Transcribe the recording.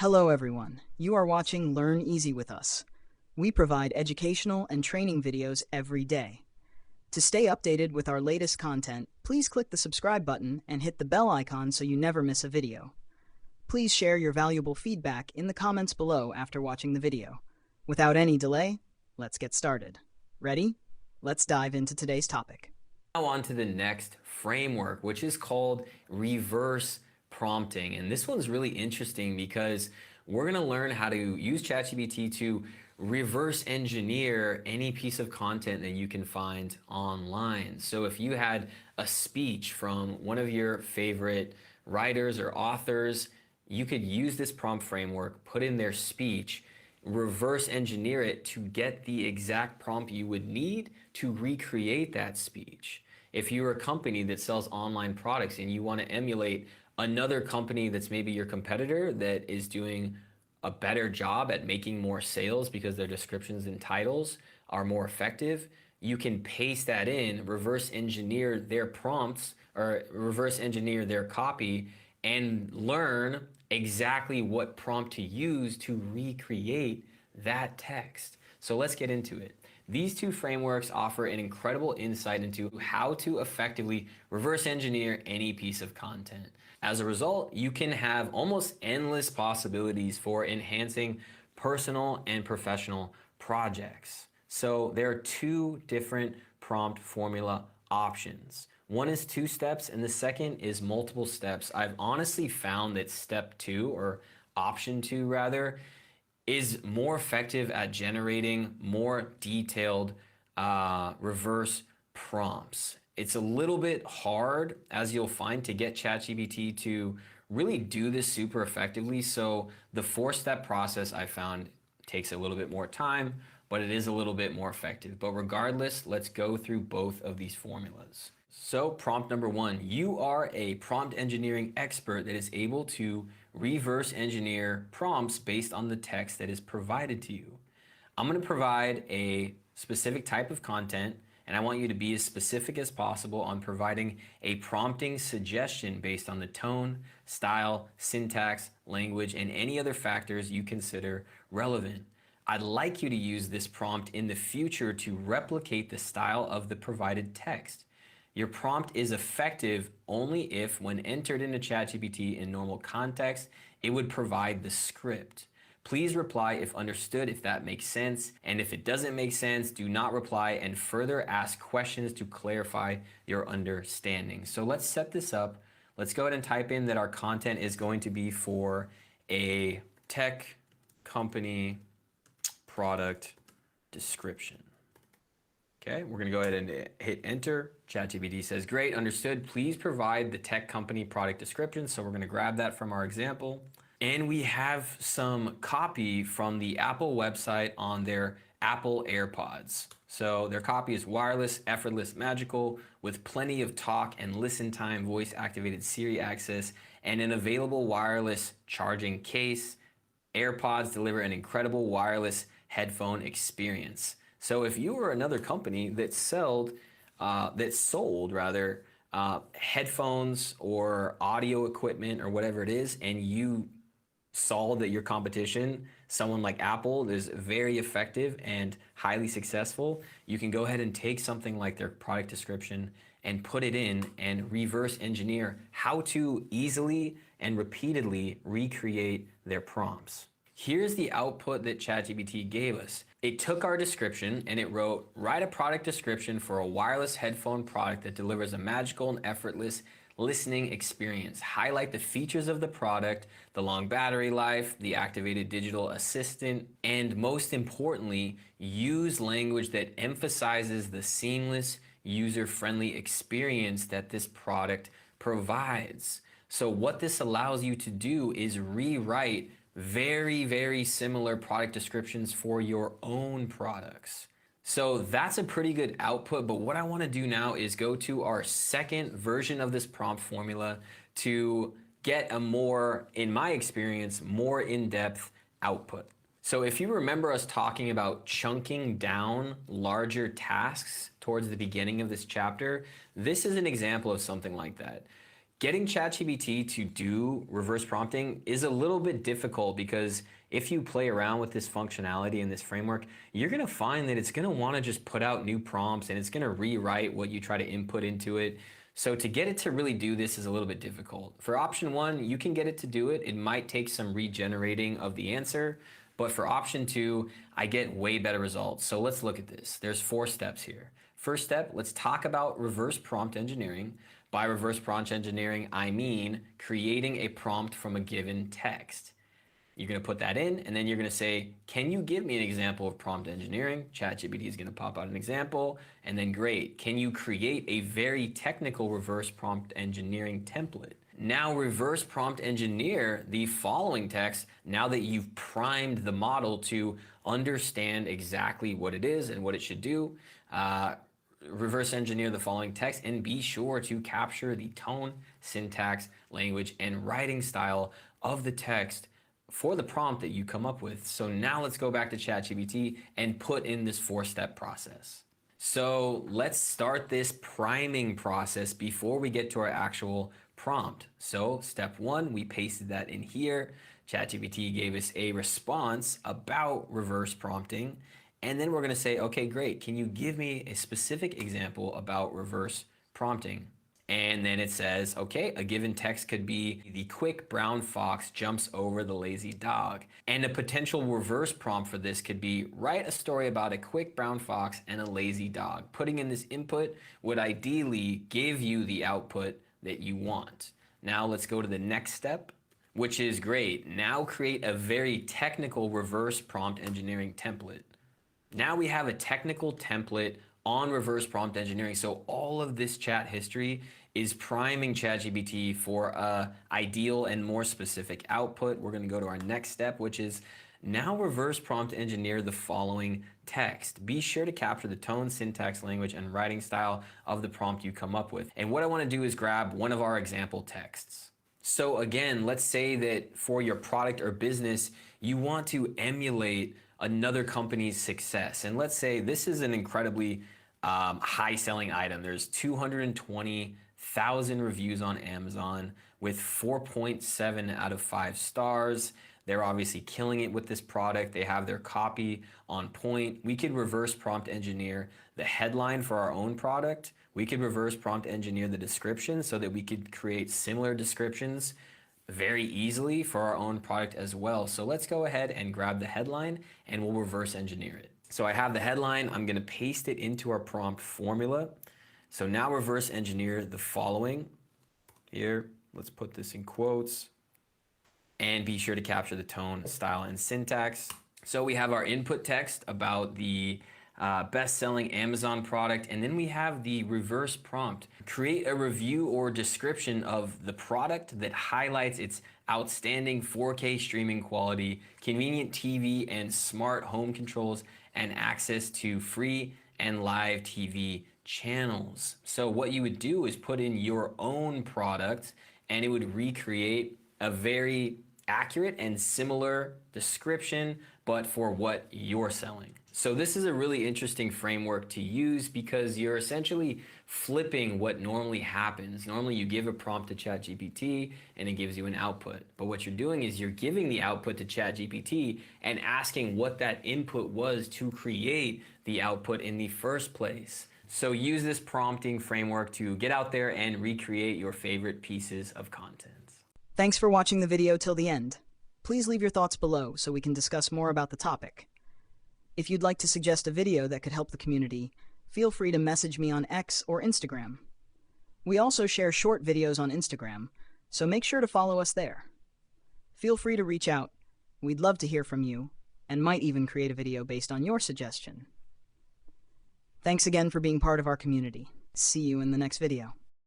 Hello everyone, you are watching Learn Easy with us. We provide educational and training videos every day. To stay updated with our latest content, please click the subscribe button and hit the bell icon so you never miss a video. Please share your valuable feedback in the comments below after watching the video. Without any delay, let's get started. Ready? Let's dive into today's topic. Now on to the next framework, which is called reverse prompting. And this one's really interesting because we're going to learn how to use ChatGPT to reverse engineer any piece of content that you can find online. So if you had a speech from one of your favorite writers or authors, you could use this prompt framework, put in their speech, reverse engineer it to get the exact prompt you would need to recreate that speech. If you're a company that sells online products and you want to emulate another company that's maybe your competitor that is doing a better job at making more sales because their descriptions and titles are more effective, you can paste that in, reverse engineer their prompts or reverse engineer their copy and learn exactly what prompt to use to recreate that text. So let's get into it. These two frameworks offer an incredible insight into how to effectively reverse engineer any piece of content. As a result, you can have almost endless possibilities for enhancing personal and professional projects. So there are two different prompt formula options. One is 2 steps and the second is multiple steps. I've honestly found that step 2, or option 2 rather, is more effective at generating more detailed reverse prompts. It's a little bit hard, as you'll find, to get ChatGPT to really do this super effectively. So the 4-step process I found takes a little bit more time, but it is a little bit more effective. But regardless, let's go through both of these formulas. So prompt number 1, you are a prompt engineering expert that is able to reverse engineer prompts based on the text that is provided to you. I'm going to provide a specific type of content, and I want you to be as specific as possible on providing a prompting suggestion based on the tone, style, syntax, language, and any other factors you consider relevant. I'd like you to use this prompt in the future to replicate the style of the provided text. Your prompt is effective only if, when entered into ChatGPT in normal context, it would provide the script. Please reply if understood, if that makes sense, and if it doesn't make sense, do not reply and further ask questions to clarify your understanding. So let's set this up. Let's go ahead and type in that our content is going to be for a tech company product description. Okay, we're going to go ahead and hit enter. ChatGPT says, great, understood. Please provide the tech company product description. So we're going to grab that from our example. And we have some copy from the Apple website on their Apple AirPods. So their copy is wireless, effortless, magical, with plenty of talk and listen time, voice activated Siri access, and an available wireless charging case. AirPods deliver an incredible wireless headphone experience. So if you were another company that sold headphones or audio equipment or whatever it is, and you saw that your competition, someone like Apple, is very effective and highly successful, you can go ahead and take something like their product description and put it in and reverse engineer how to easily and repeatedly recreate their prompts. Here's the output that ChatGPT gave us. It took our description and it wrote, write a product description for a wireless headphone product that delivers a magical and effortless listening experience. Highlight the features of the product, the long battery life, the activated digital assistant, and most importantly, use language that emphasizes the seamless, user-friendly experience that this product provides. So what this allows you to do is rewrite very, very similar product descriptions for your own products. So that's a pretty good output, but what I want to do now is go to our second version of this prompt formula to get a more, in my experience, more in-depth output. So if you remember us talking about chunking down larger tasks towards the beginning of this chapter, this is an example of something like that. Getting ChatGPT to do reverse prompting is a little bit difficult because if you play around with this functionality and this framework, you're going to find that it's going to want to just put out new prompts and it's going to rewrite what you try to input into it. So to get it to really do this is a little bit difficult. For option one, you can get it to do it. It might take some regenerating of the answer, but for option two, I get way better results. So let's look at this. There's 4 steps here. First step, let's talk about reverse prompt engineering. By reverse prompt engineering, I mean creating a prompt from a given text. You're going to put that in, and then you're going to say, can you give me an example of prompt engineering? ChatGPT is going to pop out an example, and then great. Can you create a very technical reverse prompt engineering template? Now reverse prompt engineer the following text now that you've primed the model to understand exactly what it is and what it should do. Reverse engineer the following text and be sure to capture the tone, syntax, language, and writing style of the text for the prompt that you come up with. So now let's go back to ChatGPT and put in this 4-step process. So let's start this priming process before we get to our actual prompt. So step 1, we pasted that in here. ChatGPT gave us a response about reverse prompting. And then we're going to say, okay, great. Can you give me a specific example about reverse prompting? And then it says, okay, a given text could be the quick brown fox jumps over the lazy dog. And a potential reverse prompt for this could be write a story about a quick brown fox and a lazy dog. Putting in this input would ideally give you the output that you want. Now let's go to the next step, which is great. Now create a very technical reverse prompt engineering template. Now we have a technical template on reverse prompt engineering. So all of this chat history is priming ChatGPT for a ideal and more specific output. We're going to go to our next step, which is now reverse prompt engineer the following text. Be sure to capture the tone, syntax, language, and writing style of the prompt you come up with. And what I want to do is grab one of our example texts. So again, let's say that for your product or business, you want to emulate another company's success. And let's say this is an incredibly high selling item. There's 220,000 reviews on Amazon with 4.7 out of 5 stars. They're obviously killing it with this product. They have their copy on point. We could reverse prompt engineer the headline for our own product. We could reverse prompt engineer the description so that we could create similar descriptions very easily for our own product as well. So let's go ahead and grab the headline and we'll reverse engineer it. So I have the headline, I'm gonna paste it into our prompt formula. So now reverse engineer the following. Here, let's put this in quotes and be sure to capture the tone, style, and syntax. So we have our input text about the best-selling Amazon product, and then we have the reverse prompt. Create a review or description of the product that highlights its outstanding 4K streaming quality, convenient TV and smart home controls, and access to free and live TV channels. So what you would do is put in your own product and it would recreate a very accurate and similar description, but for what you're selling. So this is a really interesting framework to use because you're essentially flipping what normally happens. Normally you give a prompt to ChatGPT and it gives you an output. But what you're doing is you're giving the output to ChatGPT and asking what that input was to create the output in the first place. So use this prompting framework to get out there and recreate your favorite pieces of content. Thanks for watching the video till the end. Please leave your thoughts below so we can discuss more about the topic. If you'd like to suggest a video that could help the community, feel free to message me on X or Instagram. We also share short videos on Instagram, so make sure to follow us there. Feel free to reach out. We'd love to hear from you, and might even create a video based on your suggestion. Thanks again for being part of our community. See you in the next video.